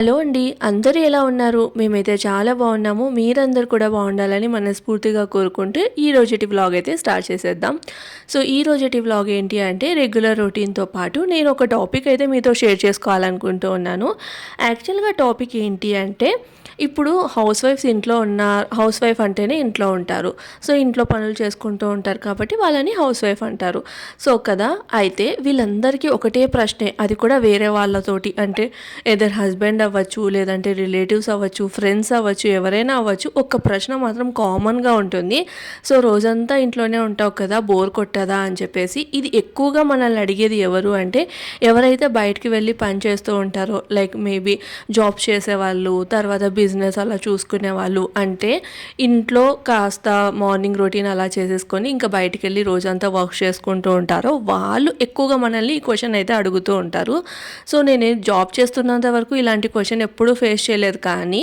Hello అండి. అందరూ ఎలా ఉన్నారు? మేమైతే చాలా బాగున్నాము. మీరందరూ కూడా బాగుండాలని మనస్ఫూర్తిగా కోరుకుంటూ ఈ రోజుటి వ్లాగ్ అయితే స్టార్ట్ చేసేద్దాం. సో ఈ రోజుటి వ్లాగ్ ఏంటి అంటే రెగ్యులర్ రొటీన్‌తో పాటు నేను ఒక టాపిక్ అయితే మీతో షేర్ చేసుకోవాలనుకుంటూ ఉన్నాను. యాక్చువల్‌గా టాపిక్ ఏంటి అంటే ఇప్పుడు హౌస్ వైఫ్ అంటేనే ఇంట్లో ఉంటారు. సో ఇంట్లో పనులు చేసుకుంటూ ఉంటారు కాబట్టి వాళ్ళని హౌస్ వైఫ్ అంటారు. సో కదా! అయితే వీళ్ళందరికీ ఒకటే ప్రశ్నే, అది కూడా వేరే వాళ్ళతోటి అంటే ఎదర్ హస్బెండ్ అవ్వచ్చు, లేదంటే రిలేటివ్స్ అవ్వచ్చు, ఫ్రెండ్స్ అవ్వచ్చు, ఎవరైనా అవ్వచ్చు. ఒక్క ప్రశ్న మాత్రం కామన్‌గా ఉంటుంది. సో రోజంతా ఇంట్లోనే ఉంటావు కదా! బోర్ కొట్టదా అని చెప్పేసి. ఇది ఎక్కువగా మనల్ని అడిగేది ఎవరు అంటే ఎవరైతే బయటికి వెళ్ళి పని చేస్తూ ఉంటారో, లైక్ మేబీ జాబ్స్ చేసేవాళ్ళు, తర్వాత బిజినెస్ అలా చూసుకునే వాళ్ళు. అంటే ఇంట్లో కాస్త మార్నింగ్ రొటీన్ అలా చేసేసుకొని ఇంకా బయటికి వెళ్ళి రోజంతా వర్క్ చేసుకుంటూ ఉంటారో వాళ్ళు ఎక్కువగా మనల్ని ఈ క్వశ్చన్ అయితే అడుగుతూ ఉంటారు. సో నేను జాబ్ చేస్తున్నంత వరకు ఇలాంటి క్వశ్చన్ ఎప్పుడూ ఫేస్ చేయలేదు. కానీ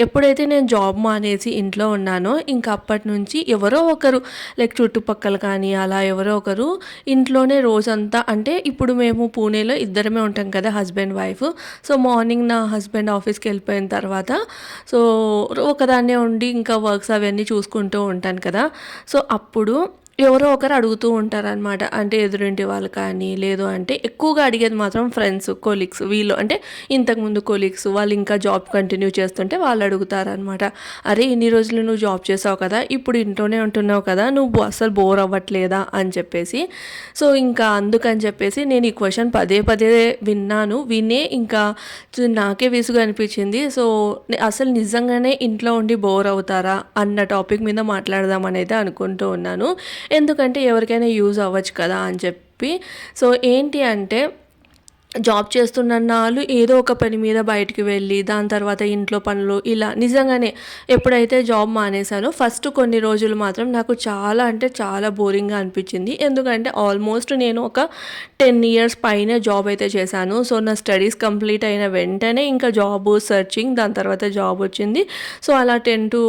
ఎప్పుడైతే నేను జాబ్ మానేసి ఇంట్లో ఉన్నానో ఇంకా అప్పటి నుంచి ఎవరో ఒకరు, లైక్ చుట్టుపక్కల కానీ అలా ఎవరో ఒకరు ఇంట్లోనే రోజంతా, అంటే ఇప్పుడు మేము పూణేలో ఇద్దరమే ఉంటాం కదా, హస్బెండ్ వైఫ్. సో మార్నింగ్ నా హస్బెండ్ ఆఫీస్కి వెళ్ళిపోయిన తర్వాత సో ఒకదాన్నే ఉండి ఇంకా వర్క్స్ అవన్నీ చూసుకుంటూ ఉంటాను కదా. సో అప్పుడు ఎవరో ఒకరు అడుగుతూ ఉంటారనమాట. అంటే ఎదురింటి వాళ్ళు కానీ, లేదు అంటే ఎక్కువగా అడిగేది మాత్రం ఫ్రెండ్స్, కొలీగ్స్, వీళ్ళు అంటే ఇంతకుముందు కొలీగ్స్ వాళ్ళు ఇంకా జాబ్ కంటిన్యూ చేస్తుంటే వాళ్ళు అడుగుతారనమాట. అరే ఇన్ని రోజులు నువ్వు జాబ్ చేసావు కదా, ఇప్పుడు ఇంట్లోనే ఉంటున్నావు కదా, నువ్వు అస్సలు బోర్ అవ్వట్లేదా అని చెప్పేసి. సో ఇంకా అందుకని చెప్పేసి నేను ఈ క్వశ్చన్ పదే పదే వినే ఇంకా నాకే విసుగు అనిపించింది. సో అసలు నిజంగానే ఇంట్లో ఉండి బోర్ అవుతారా అన్న టాపిక్ మీద మాట్లాడదామని అయితే అనుకుంటూ ఉన్నాను. ఎందుకంటే ఎవరికైనా యూజ్ అవ్వచ్చు కదా అని చెప్పి. సో ఏంటి అంటే జాబ్ చేస్తున్నన్నాళ్ళు ఏదో ఒక పని మీద బయటికి వెళ్ళి దాని తర్వాత ఇంట్లో పనులు ఇలా నిజంగానే ఎప్పుడైతే జాబ్ మానేశానో ఫస్ట్ కొన్ని రోజులు మాత్రం నాకు చాలా అంటే చాలా బోరింగ్గా అనిపించింది. ఎందుకంటే ఆల్మోస్ట్ నేను ఒక 10 ఇయర్స్ పైనే జాబ్ అయితే చేశాను. సో నా స్టడీస్ కంప్లీట్ అయిన వెంటనే ఇంకా జాబ్ సర్చింగ్, దాని తర్వాత జాబ్ వచ్చింది. సో అలా 10 to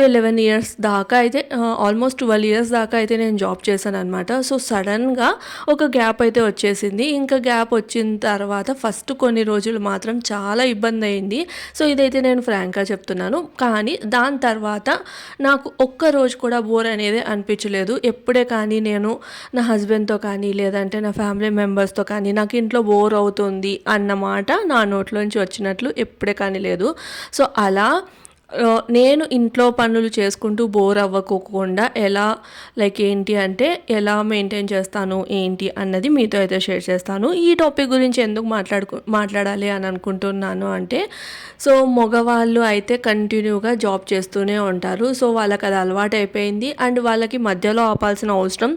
11 ఇయర్స్ దాకా అయితే ఆల్మోస్ట్ 12 ఇయర్స్ దాకా అయితే నేను జాబ్ చేశాను అనమాట. సో సడన్గా ఒక గ్యాప్ అయితే వచ్చేసింది. ఇంకా గ్యాప్ వచ్చిన తర్వాత ఫస్ట్ కొన్ని రోజులు మాత్రం చాలా ఇబ్బంది అయింది. సో ఇదైతే నేను ఫ్రాంక్గా చెప్తున్నాను. కానీ దాని తర్వాత నాకు ఒక్క రోజు కూడా బోర్ అనేది అనిపించలేదు. ఎప్పుడే కానీ నేను నా హస్బెండ్తో కానీ లేదంటే నా ఫ్యామిలీ మెంబర్స్తో కానీ నాకు ఇంట్లో బోర్ అవుతుంది అన్నమాట నా నోట్లోంచి వచ్చినట్లు ఎప్పుడే కానీ లేదు. సో అలా నేను ఇంట్లో పనులు చేసుకుంటూ బోర్ అవ్వకోకుండా ఎలా, లైక్ ఏంటి అంటే ఎలా మెయింటైన్ చేస్తాను ఏంటి అన్నది మీతో అయితే షేర్ చేస్తాను. ఈ టాపిక్ గురించి ఎందుకు మాట్లాడాలి అని అనుకుంటున్నాను అంటే, సో మగవాళ్ళు అయితే కంటిన్యూగా జాబ్ చేస్తూనే ఉంటారు. సో వాళ్ళకి అది అలవాటు అయిపోయింది. అండ్ వాళ్ళకి మధ్యలో ఆపాల్సిన అవసరం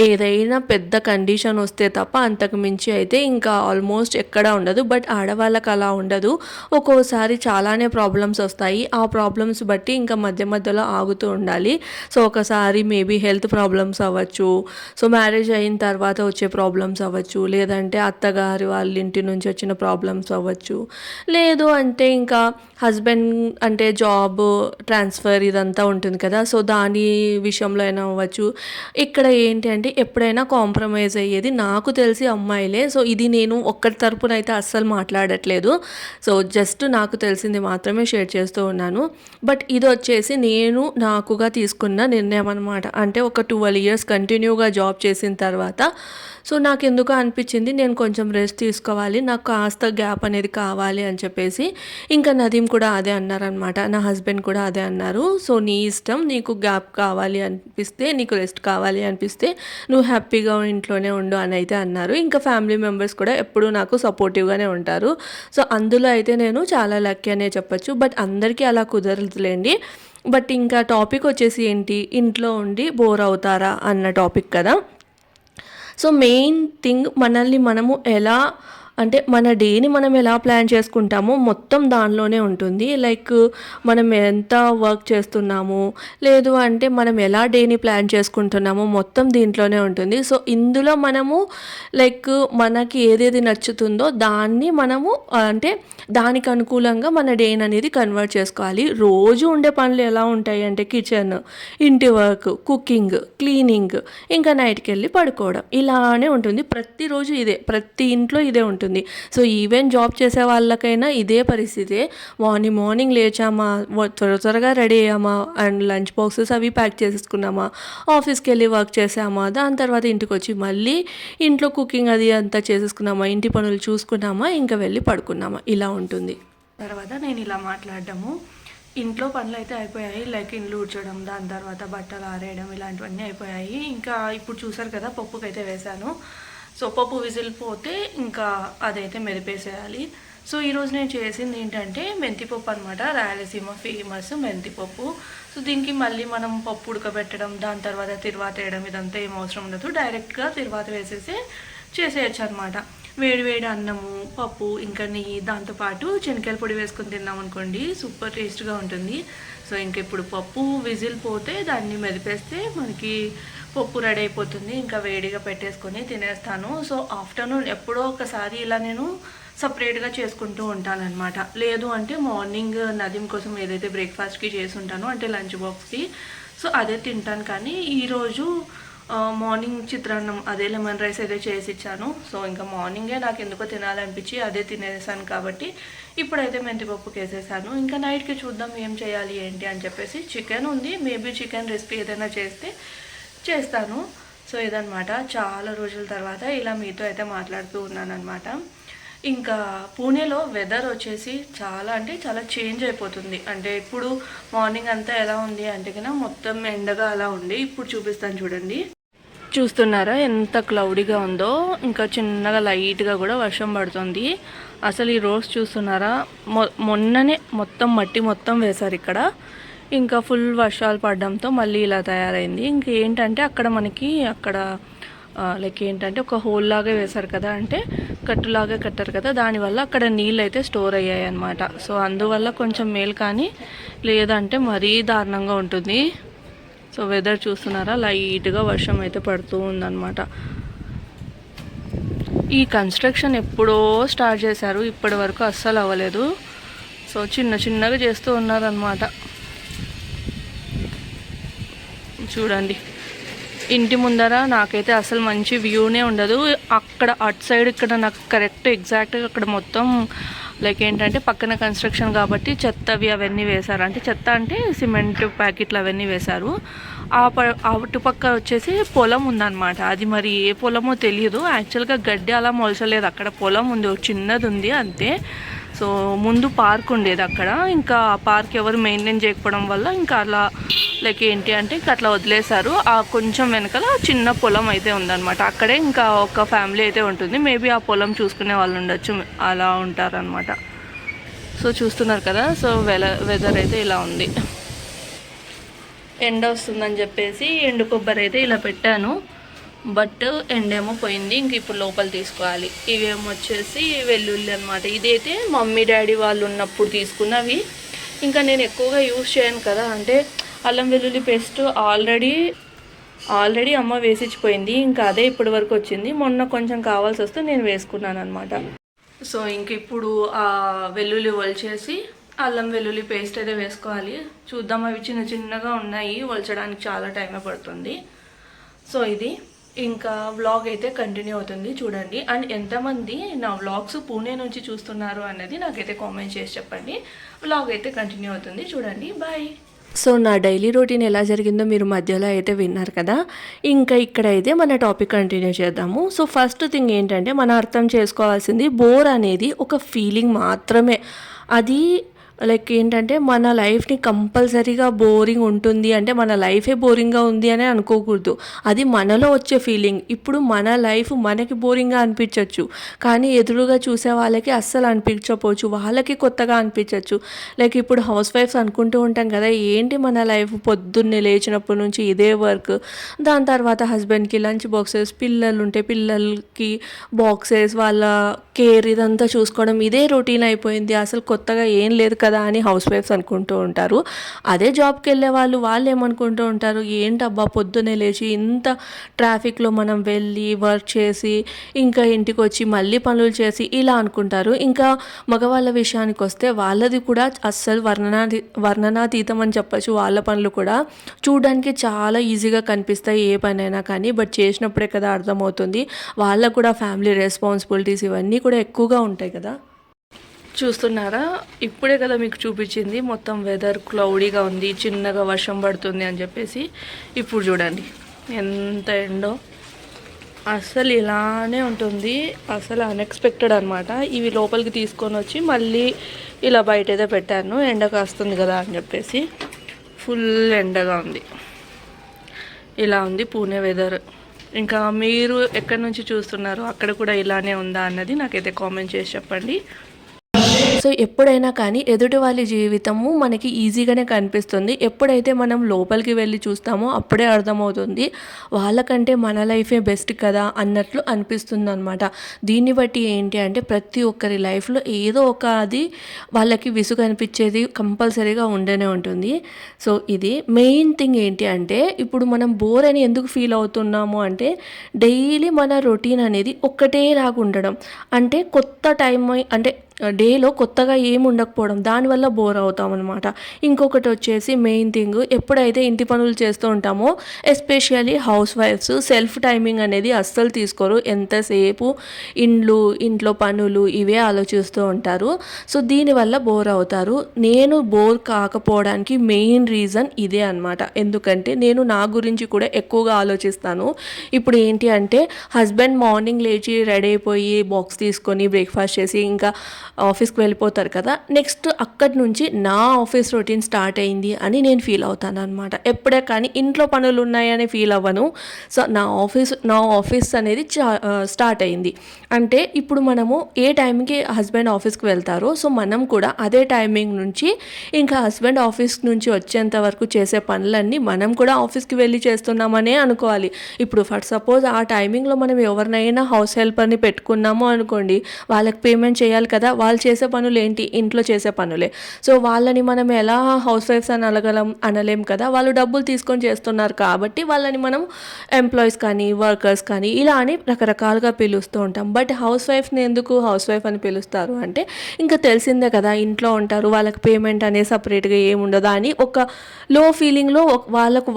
ఏదైనా పెద్ద కండిషన్ వస్తే తప్ప అంతకు మించి అయితే ఇంకా ఆల్మోస్ట్ ఎక్కడ ఉండదు. బట్ ఆడవాళ్ళకి అలా ఉండదు. ఒక్కోసారి చాలానే ప్రాబ్లమ్స్ వస్తాయి. ఆ ప్రాబ్లమ్స్ బట్టి ఇంకా మధ్య మధ్యలో ఆగుతూ ఉండాలి. సో ఒకసారి మేబీ హెల్త్ ప్రాబ్లమ్స్ అవ్వచ్చు, సో మ్యారేజ్ అయిన తర్వాత వచ్చే ప్రాబ్లమ్స్ అవ్వచ్చు, లేదంటే అత్తగారి వాళ్ళ ఇంటి నుంచి వచ్చిన ప్రాబ్లమ్స్ అవ్వచ్చు, లేదు అంటే ఇంకా హస్బెండ్ అంటే జాబ్ ట్రాన్స్ఫర్ ఇదంతా ఉంటుంది కదా, సో దాని విషయంలో అయినా అవ్వచ్చు. ఇక్కడ ఏంటి అంటే ఎప్పుడైనా కాంప్రమైజ్ అయ్యేది నాకు తెలిసి అమ్మాయిలే. సో ఇది నేను ఒక్కరి తరపున అయితే అస్సలు మాట్లాడట్లేదు. సో జస్ట్ నాకు తెలిసింది మాత్రమే షేర్ చేస్తూ ఉన్నాను. బట్ ఇది వచ్చేసి నేను నాకుగా తీసుకున్న నిర్ణయం అనమాట. అంటే ఒక 12 ఇయర్స్ కంటిన్యూగా జాబ్ చేసిన తర్వాత సో నాకు ఎందుకో అనిపించింది నేను కొంచెం రెస్ట్ తీసుకోవాలి, నాకు కాస్త గ్యాప్ అనేది కావాలి అని చెప్పేసి. ఇంకా నదీం కూడా అదే అన్నారనమాట, నా హస్బెండ్ కూడా అదే అన్నారు. సో నీ ఇష్టం, నీకు గ్యాప్ కావాలి అనిపిస్తే, నీకు రెస్ట్ కావాలి అనిపిస్తే నువ్వు హ్యాపీగా ఇంట్లోనే ఉండు అని అయితే అన్నారు. ఇంకా ఫ్యామిలీ మెంబర్స్ కూడా ఎప్పుడూ నాకు సపోర్టివ్గానే ఉంటారు. సో అందులో అయితే నేను చాలా లక్కీ అనే చెప్పచ్చు. బట్ అందరికీ అలా కుదరదులేండి. బట్ ఇంకా టాపిక్ వచ్చేసి ఏంటి, ఇంట్లో ఉండి బోర్ అవుతారా అన్న టాపిక్ కదా. సో మెయిన్ థింగ్ మనల్ని మనము ఎలా, అంటే మన డేని మనం ఎలా ప్లాన్ చేసుకుంటామో మొత్తం దానిలోనే ఉంటుంది. లైక్ మనం ఎంత వర్క్ చేస్తున్నాము, లేదు అంటే మనం ఎలా డేని ప్లాన్ చేసుకుంటున్నామో మొత్తం దీంట్లోనే ఉంటుంది. సో ఇందులో మనము లైక్ మనకి ఏదేది నచ్చుతుందో దాన్ని మనము అంటే దానికి అనుకూలంగా మన డేని అనేది కన్వర్ట్ చేసుకోవాలి. రోజు ఉండే పనులు ఎలా ఉంటాయి అంటే కిచెన్, ఇంటి వర్క్, కుకింగ్, క్లీనింగ్, ఇంకా నైట్కి వెళ్ళి పడుకోవడం, ఇలానే ఉంటుంది. ప్రతిరోజు ఇదే, ప్రతి ఇంట్లో ఇదే ఉంటుంది. ఉంటుంది. సో ఈవెన్ జాబ్ చేసే వాళ్ళకైనా ఇదే పరిస్థితే. మార్నింగ్ లేచామా, త్వరగా రెడీ అయ్యామా అండ్ లంచ్ బాక్సెస్ అవి ప్యాక్ చేసేసుకున్నామా, ఆఫీస్కి వెళ్ళి వర్క్ చేసామా, దాని తర్వాత ఇంటికి వచ్చి మళ్ళీ ఇంట్లో కుకింగ్ అది అంతా చేసేసుకున్నామా, ఇంటి పనులు చూసుకున్నామా, ఇంకా వెళ్ళి పడుకున్నామా, ఇలా ఉంటుంది. తర్వాత నేను ఇలా మాట్లాడడము, ఇంట్లో పనులు అయితే అయిపోయాయి, లైక్ ఇల్లు ఊడ్చడం, దాని తర్వాత బట్టలు ఆరేయడం, ఇలాంటివన్నీ అయిపోయాయి. ఇంకా ఇప్పుడు చూసారు కదా పప్పుకి అయితే వేసాను. సో పప్పు విజిల్ పోతే ఇంకా అదైతే మెదిపేసేయాలి. సో ఈరోజు నేను చేసింది ఏంటంటే మెంతిపప్పు అనమాట. రాయలసీమ ఫేమస్ మెంతిపప్పు. సో దీనికి మళ్ళీ మనం పప్పు ఉడకబెట్టడం, దాని తర్వాత తిరువాత వేయడం ఇదంతా ఏం అవసరం ఉండదు. డైరెక్ట్గా తిరువాత వేసేసి చేసేయచ్చు అనమాట. వేడి అన్నము, పప్పు, ఇంకా నెయ్యి, దాంతోపాటు శనగకాయల పొడి వేసుకొని తిన్నాం అనుకోండి, సూపర్ టేస్ట్గా ఉంటుంది. సో ఇంక ఇప్పుడు పప్పు విజిల్ పోతే దాన్ని మెదిపేస్తే మనకి పప్పు రెడీ అయిపోతుంది. ఇంకా వేడిగా పెట్టేసుకొని తినేస్తాను. సో ఆఫ్టర్నూన్ ఎప్పుడో ఒకసారి ఇలా నేను సపరేట్గా చేసుకుంటూ ఉంటానన్నమాట. లేదు అంటే మార్నింగ్ నదీం కోసం ఏదైతే బ్రేక్ఫాస్ట్కి చేసి ఉంటానో అంటే లంచ్ బాక్స్కి, సో అదే తింటాను. కానీ ఈరోజు మార్నింగ్ చిత్రాన్నం అదే లెమన్ రైస్ అయితే చేసి ఇచ్చాను. సో ఇంకా మార్నింగే నాకు ఎందుకో తినాలనిపించి అదే తినేసాను కాబట్టి ఇప్పుడైతే మెంతిపప్పుకి వేసేసాను. ఇంకా నైట్కి చూద్దాం ఏం చేయాలి ఏంటి అని చెప్పేసి. చికెన్ ఉంది, మేబీ చికెన్ రెసిపీ ఏదైనా చేస్తాను. సో ఇదనమాట, చాలా రోజుల తర్వాత ఇలా మీతో అయితే మాట్లాడుతూ ఉన్నాను అనమాట. ఇంకా పూణేలో వెదర్ వచ్చేసి చాలా అంటే చాలా చేంజ్ అయిపోతుంది. అంటే ఇప్పుడు మార్నింగ్ అంతా ఎలా ఉంది అంటే కన్నా మొత్తం ఎండగా అలా ఉంది. ఇప్పుడు చూపిస్తాను చూడండి. చూస్తున్నారా ఎంత క్లౌడీగా ఉందో, ఇంకా చిన్నగా లైట్గా కూడా వర్షం పడుతుంది. అసలు ఈ రోజు చూస్తున్నారా, మొన్ననే మొత్తం మట్టి మొత్తం వేశారు ఇక్కడ. ఇంకా ఫుల్ వర్షాలు పడడంతో మళ్ళీ ఇలా తయారైంది. ఇంకేంటంటే అక్కడ మనకి లైక్ ఏంటంటే ఒక హోల్ లాగా వేశారు కదా, అంటే కట్టులాగా కట్టారు కదా, దానివల్ల అక్కడ నీళ్ళు అయితే స్టోర్ అయ్యాయి అన్నమాట. సో అందువల్ల కొంచెం మేలు, కానీ లేదంటే మరీ దారుణంగా ఉంటుంది. సో వెదర్ చూస్తున్నారా, లైట్గా వర్షం అయితే పడుతూ ఉందన్నమాట. ఈ కన్స్ట్రక్షన్ ఎప్పుడో స్టార్ట్ చేశారు, ఇప్పటి వరకు అస్సలు అవ్వలేదు. సో చిన్నగా చేస్తూ ఉన్నారనమాట. చూడండి, ఇంటి ముందర నాకైతే అసలు మంచి వ్యూనే ఉండదు. అక్కడ అటు సైడ్ ఇక్కడ నాకు కరెక్ట్ ఎగ్జాక్ట్గా అక్కడ మొత్తం లైక్ ఏంటంటే పక్కన కన్స్ట్రక్షన్ కాబట్టి చెత్తవి అవన్నీ వేశారు. అంటే చెత్త అంటే సిమెంట్ ప్యాకెట్లు అవన్నీ వేశారు. అటుపక్క వచ్చేసి పొలం ఉందన్నమాట. అది మరి ఏ పొలమో తెలియదు. యాక్చువల్గా గడ్డి అలా మొలచలేదు, అక్కడ పొలం ఉంది, చిన్నది ఉంది అంతే. సో ముందు పార్క్ ఉండేది అక్కడ, ఇంకా ఆ పార్క్ ఎవరు మెయింటైన్ చేయకపోవడం వల్ల ఇంకా అలా లైక్ ఏంటి అంటే ఇంకా అట్లా వదిలేశారు. ఆ కొంచెం వెనకాల చిన్న పొలం అయితే ఉందన్నమాట. అక్కడే ఇంకా ఒక ఫ్యామిలీ అయితే ఉంటుంది. మేబీ ఆ పొలం చూసుకునే వాళ్ళు ఉండొచ్చు, అలా ఉంటారనమాట. సో చూస్తున్నారు కదా, సో వెదర్ అయితే ఇలా ఉంది. ఎండ వస్తుందని చెప్పేసి ఎండు కొబ్బరి అయితే ఇలా పెట్టాను, బట్ ఎండేమో పోయింది. ఇంక ఇప్పుడు లోపల తీసుకోవాలి. ఇవేమో వచ్చేసి వెల్లుల్లి అనమాట. ఇదైతే మమ్మీ డాడీ వాళ్ళు ఉన్నప్పుడు తీసుకున్నవి. ఇంకా నేను ఎక్కువగా యూజ్ చేయను కదా, అంటే అల్లం వెల్లుల్లి పేస్ట్ ఆల్రెడీ అమ్మ వేసిచ్చిపోయింది. ఇంకా అదే ఇప్పటి వరకు వచ్చింది. మొన్న కొంచెం కావాల్సి వస్తే నేను వేసుకున్నాను అనమాట. సో ఇంక ఇప్పుడు ఆ వెల్లుల్లి ఒలిచేసి అల్లం వెల్లుల్లి పేస్ట్ అయితే వేసుకోవాలి. చూద్దాం, అవి చిన్నగా ఉన్నాయి, ఒలచడానికి చాలా టైమే పడుతుంది. సో ఇది ఇంకా వ్లాగ్ అయితే కంటిన్యూ అవుతుంది చూడండి. అండ్ ఎంతమంది నా వ్లాగ్స్ పూణే నుంచి చూస్తున్నారు అన్నది నాకైతే కామెంట్ చేసి చెప్పండి. వ్లాగ్ అయితే కంటిన్యూ అవుతుంది చూడండి. బాయ్. సో నా డైలీ రొటీన్ ఎలా జరిగిందో మీరు మధ్యలో అయితే విన్నారు కదా. ఇంకా ఇక్కడైతే మన టాపిక్ కంటిన్యూ చేద్దాము. సో ఫస్ట్ థింగ్ ఏంటంటే మనం అర్థం చేసుకోవాల్సింది, బోర్ అనేది ఒక ఫీలింగ్ మాత్రమే. అది లైక్ ఏంటంటే మన లైఫ్ని కంపల్సరీగా బోరింగ్ ఉంటుంది అంటే మన లైఫే బోరింగ్గా ఉంది అని అనుకోకూడదు. అది మనలో వచ్చే ఫీలింగ్. ఇప్పుడు మన లైఫ్ మనకి బోరింగ్గా అనిపించవచ్చు, కానీ ఎదురుగా చూసే వాళ్ళకి అస్సలు అనిపించకపోవచ్చు, వాళ్ళకి కొత్తగా అనిపించవచ్చు. లైక్ ఇప్పుడు హౌస్ వైఫ్స్ అనుకుంటూ ఉంటాం కదా, ఏంటి మన లైఫ్, పొద్దున్నే లేచినప్పటి నుంచి ఇదే వర్క్, దాని తర్వాత హస్బెండ్కి లంచ్ బాక్సెస్, పిల్లలు ఉంటే పిల్లలకి బాక్సెస్, వాళ్ళ కేర్, ఇదంతా చూసుకోవడం, ఇదే రొటీన్ అయిపోయింది, అసలు కొత్తగా ఏం లేదు కదా కదా అని హౌస్ వైఫ్స్ అనుకుంటూ ఉంటారు. అదే జాబ్కి వెళ్ళే వాళ్ళు ఏమనుకుంటూ ఉంటారు, ఏంటబ్బా పొద్దున్నే లేచి ఇంత ట్రాఫిక్లో మనం వెళ్ళి వర్క్ చేసి ఇంకా ఇంటికి వచ్చి మళ్ళీ పనులు చేసి ఇలా అనుకుంటారు. ఇంకా మగవాళ్ళ విషయానికి వస్తే వాళ్ళది కూడా అస్సలు వర్ణనాతీతం అని చెప్పచ్చు. వాళ్ళ పనులు కూడా చూడడానికి చాలా ఈజీగా కనిపిస్తాయి ఏ పనైనా కానీ, బట్ చేసినప్పుడే కదా అర్థమవుతుంది. వాళ్ళకు కూడా ఫ్యామిలీ రెస్పాన్సిబిలిటీస్ ఇవన్నీ కూడా ఎక్కువగా ఉంటాయి కదా. చూస్తున్నారా, ఇప్పుడే కదా మీకు చూపించింది మొత్తం వెదర్ క్లౌడీగా ఉంది, చిన్నగా వర్షం పడుతుంది అని చెప్పేసి. ఇప్పుడు చూడండి ఎంత ఎండో, అసలు ఇలానే ఉంటుంది. అసలు అన్ఎక్స్పెక్టెడ్ అనమాట. ఇవి లోపలికి తీసుకొని వచ్చి మళ్ళీ ఇలా బయట అయితే పెట్టాను, ఎండ కాస్తుంది కదా అని చెప్పేసి. ఫుల్ ఎండగా ఉంది. ఇలా ఉంది పూణే వెదర్. ఇంకా మీరు ఎక్కడి నుంచి చూస్తున్నారు, అక్కడ కూడా ఇలానే ఉందా అన్నది నాకైతే కామెంట్ చేసి చెప్పండి. సో ఎప్పుడైనా కానీ ఎదుటి వాళ్ళ జీవితము మనకి ఈజీగానే కనిపిస్తుంది. ఎప్పుడైతే మనం లోపలికి వెళ్ళి చూస్తామో అప్పుడే అర్థమవుతుంది వాళ్ళకంటే మన లైఫే బెస్ట్ కదా అన్నట్లు అనిపిస్తుంది అనమాట. దీన్ని బట్టి ఏంటి అంటే ప్రతి ఒక్కరి లైఫ్లో ఏదో ఒక అది వాళ్ళకి విసుగు అనిపించేది కంపల్సరీగా ఉండనే ఉంటుంది. సో ఇది మెయిన్ థింగ్ ఏంటి అంటే, ఇప్పుడు మనం బోర్ అని ఎందుకు ఫీల్ అవుతున్నాము అంటే, డైలీ మన రొటీన్ అనేది ఒక్కటేలాగా ఉండడం, అంటే కొత్త టైం అంటే డేలో కొత్తగా ఏమి ఉండకపోవడం, దానివల్ల బోర్ అవుతాం అనమాట. ఇంకొకటి వచ్చేసి మెయిన్ థింగ్, ఎప్పుడైతే ఇంటి పనులు చేస్తూ ఉంటామో ఎస్పెషల్లీ హౌస్ వైఫ్స్ సెల్ఫ్ టైమింగ్ అనేది అస్సలు తీసుకోరు. ఎంతసేపు ఇంట్లో పనులు ఇవే ఆలోచిస్తూ ఉంటారు. సో దీనివల్ల బోర్ అవుతారు. నేను బోర్ కాకపోవడానికి మెయిన్ రీజన్ ఇదే అనమాట. ఎందుకంటే నేను నా గురించి కూడా ఎక్కువగా ఆలోచిస్తాను. ఇప్పుడు ఏంటి అంటే, హస్బెండ్ మార్నింగ్ లేచి రెడీ అయిపోయి బాక్స్ తీసుకొని బ్రేక్ఫాస్ట్ చేసి ఇంకా ఆఫీస్కి వెళ్ళిపోతారు కదా. నెక్స్ట్ అక్కడి నుంచి నా ఆఫీస్ రొటీన్ స్టార్ట్ అయింది అని నేను ఫీల్ అవుతాను అనమాట. ఎప్పుడే కానీ ఇంట్లో పనులు ఉన్నాయని ఫీల్ అవ్వను. సో నా ఆఫీస్ అనేది స్టార్ట్ అయింది అంటే, ఇప్పుడు మనము ఏ టైంకి హస్బెండ్ ఆఫీస్కి వెళ్తారో సో మనం కూడా అదే టైమింగ్ నుంచి ఇంకా హస్బెండ్ ఆఫీస్ నుంచి వచ్చేంత వరకు చేసే పనులన్నీ మనం కూడా ఆఫీస్కి వెళ్ళి చేస్తున్నామనే అనుకోవాలి. ఇప్పుడు ఫర్ సపోజ్ ఆ టైమింగ్లో మనం ఎవరినైనా హౌస్ హెల్పర్ని పెట్టుకున్నాము అనుకోండి, వాళ్ళకి పేమెంట్ చేయాలి కదా. వాళ్ళు చేసే పనులు ఏంటి, ఇంట్లో చేసే పనులే. సో వాళ్ళని మనం ఎలా హౌస్ వైఫ్స్ అని అనలేం కదా. వాళ్ళు డబ్బులు తీసుకొని చేస్తున్నారు కాబట్టి వాళ్ళని మనం ఎంప్లాయీస్ కానీ వర్కర్స్ కానీ ఇలా అని రకరకాలుగా పిలుస్తూ ఉంటాం. బట్ హౌస్ వైఫ్ని ఎందుకు హౌస్ వైఫ్ అని పిలుస్తారు అంటే, ఇంకా తెలిసిందే కదా, ఇంట్లో ఉంటారు, వాళ్ళకి పేమెంట్ అనేది సపరేట్గా ఏముండదు అని ఒక లో ఫీలింగ్లో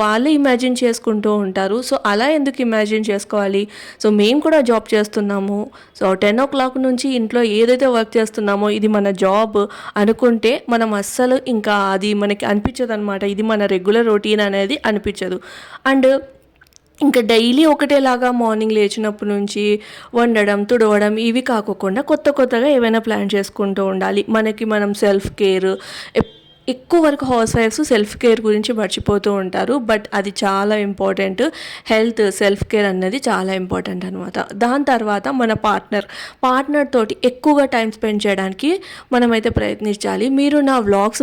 వాళ్ళే ఇమాజిన్ చేసుకుంటూ ఉంటారు. సో అలా ఎందుకు ఇమాజిన్ చేసుకోవాలి. సో మేము కూడా జాబ్ చేస్తున్నాము. సో 10 o'clock నుంచి ఇంట్లో ఏదైతే వర్క్ చేస్తున్నామో ఇది మన జాబ్ అనుకుంటే మనం అస్సలు ఇంకా అది మనకి అనిపించదు అనమాట. ఇది మన రెగ్యులర్ రొటీన్ అనేది అనిపించదు. అండ్ ఇంకా డైలీ ఒకటేలాగా మార్నింగ్ లేచినప్పటి నుంచి వండడం తుడవడం ఇవి కాకుండా కొత్తగా ఏమైనా ప్లాన్ చేసుకుంటూ ఉండాలి. మనం సెల్ఫ్ కేర్ ఎక్కువ వరకు హౌస్ వైఫ్స్ సెల్ఫ్ కేర్ గురించి మర్చిపోతూ ఉంటారు. బట్ అది చాలా ఇంపార్టెంట్. హెల్త్ సెల్ఫ్ కేర్ అన్నది చాలా ఇంపార్టెంట్ అనమాట. దాని తర్వాత మన పార్ట్నర్ తోటి ఎక్కువగా టైం స్పెండ్ చేయడానికి మనమైతే ప్రయత్నించాలి. మీరు నా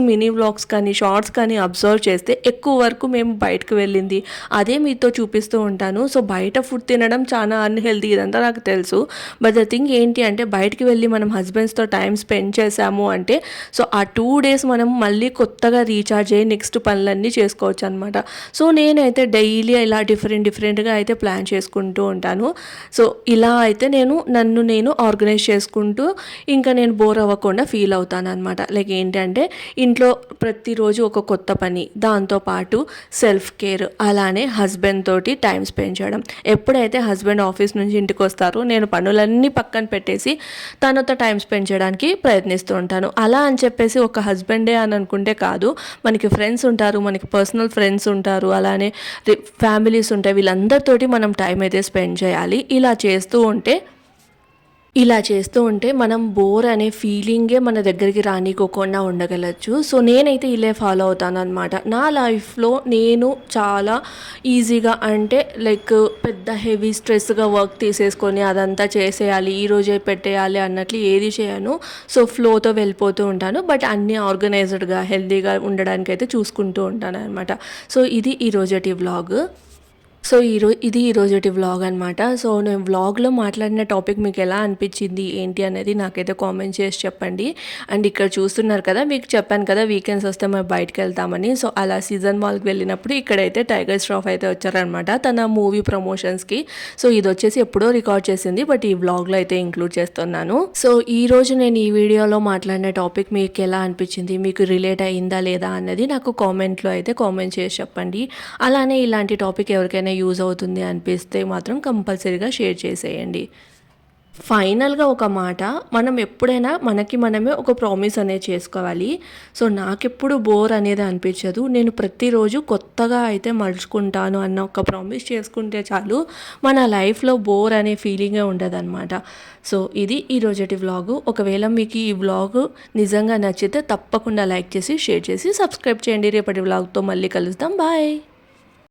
మినీ వ్లాగ్స్ కానీ షార్ట్స్ కానీ అబ్జర్వ్ చేస్తే ఎక్కువ వరకు మేము బయటకు వెళ్ళింది అదే మీతో చూపిస్తూ ఉంటాను. సో బయట ఫుడ్ తినడం చాలా అన్హెల్తీ, ఇదంతా నాకు తెలుసు. బట్ ద థింగ్ ఏంటి అంటే, బయటికి వెళ్ళి మనం హస్బెండ్స్తో టైం స్పెండ్ చేసాము అంటే సో ఆ 2 days మనం మళ్ళీ కొత్తగా రీఛార్జ్ అయ్యి నెక్స్ట్ పనులన్నీ చేసుకోవచ్చు అనమాట. సో నేనైతే డైలీ ఇలా డిఫరెంట్గా అయితే ప్లాన్ చేసుకుంటూ ఉంటాను. సో ఇలా అయితే నన్ను నేను ఆర్గనైజ్ చేసుకుంటూ ఇంకా నేను బోర్ అవ్వకుండా ఫీల్ అవుతాను అనమాట. లైక్ ఏంటంటే, ఇంట్లో ప్రతిరోజు ఒక కొత్త పని, దాంతోపాటు సెల్ఫ్ కేర్, అలానే హస్బెండ్ తోటి టైం స్పెండ్ చేయడం. ఎప్పుడైతే హస్బెండ్ ఆఫీస్ నుంచి ఇంటికి వస్తారో నేను పనులన్నీ పక్కన పెట్టేసి తనతో టైం స్పెండ్ చేయడానికి ప్రయత్నిస్తూ ఉంటాను. అలా అని చెప్పేసి ఒక హస్బెండే అని అనుకుంటే కాదు, మనకి ఫ్రెండ్స్ ఉంటారు, మనకి పర్సనల్ ఫ్రెండ్స్ ఉంటారు, అలానే ఫ్యామిలీస్ ఉంటాయి. వీళ్ళందరితోటి మనం టైం అయితే స్పెండ్ చేయాలి. ఇలా చేస్తూ ఉంటే మనం బోర్ అనే ఫీలింగే మన దగ్గరికి రానికోకుండా ఉండగలచ్చు. సో నేనైతే ఇలా ఫాలో అవుతాను అనమాట. నా లైఫ్లో నేను చాలా ఈజీగా, అంటే లైక్ పెద్ద హెవీ స్ట్రెస్గా వర్క్ తీసేసుకొని అదంతా చేసేయాలి, ఈరోజే పెట్టేయాలి అన్నట్లు ఏది చేయను. సో ఫ్లోతో వెళ్ళిపోతూ ఉంటాను. బట్ అన్నీ ఆర్గనైజ్డ్గా హెల్తీగా ఉండడానికి అయితే చూసుకుంటూ ఉంటాను అనమాట. సో ఇది ఈరోజటి వ్లాగ్. సో ఇది ఈరోజుటి వ్లాగ్ అనమాట. సో నేను వ్లాగ్‌లో మాట్లాడిన టాపిక్ మీకు ఎలా అనిపించింది, ఏంటి అనేది నాకైతే కామెంట్ చేసి చెప్పండి. అండ్ ఇక్కడ చూస్తున్నారు కదా, మీకు చెప్పాను కదా వీకెండ్స్ వస్తే మేము బయటికెళ్తామని. సో అలా సీజన్ మాల్‌కి వెళ్ళినప్పుడు ఇక్కడైతే టైగర్ ష్రాఫ్ అయితే వచ్చారనమాట తన మూవీ ప్రమోషన్స్‌కి. సో ఇదొచ్చేసి ఎప్పుడో రికార్డ్ చేసింది, బట్ ఈ వ్లాగ్‌లో అయితే ఇంక్లూడ్ చేస్తున్నాను. సో ఈరోజు నేను ఈ వీడియోలో మాట్లాడిన టాపిక్ మీకు ఎలా అనిపించింది, మీకు రిలేట్ అయిందా లేదా అన్నది నాకు కామెంట్‌లో అయితే కామెంట్ చేసి చెప్పండి. అలానే ఇలాంటి టాపిక్ ఎవరికైనా యూజ్ అవుతుంది అనిపిస్తే మాత్రం కంపల్సరీగా షేర్ చేసేయండి. ఫైనల్‌గా ఒక మాట, మనం ఎప్పుడైనా మనకి మనమే ఒక ప్రామిస్ అనేది చేసుకోవాలి. సో నాకెప్పుడు బోర్ అనేది అనిపించదు. నేను ప్రతిరోజు కొత్తగా అయితే మలుచుకుంటాను అన్న ఒక ప్రామిస్ చేసుకుంటే చాలు, మన లైఫ్‌లో బోర్ అనే ఫీలింగే ఉండదనమాట. సో ఇది ఈరోజుటి వ్లాగు. ఒకవేళ మీకు ఈ వ్లాగు నిజంగా నచ్చితే తప్పకుండా లైక్ చేసి, షేర్ చేసి, సబ్స్క్రైబ్ చేయండి. రేపటి వ్లాగ్‌తో మళ్ళీ కలుద్దాం. బాయ్.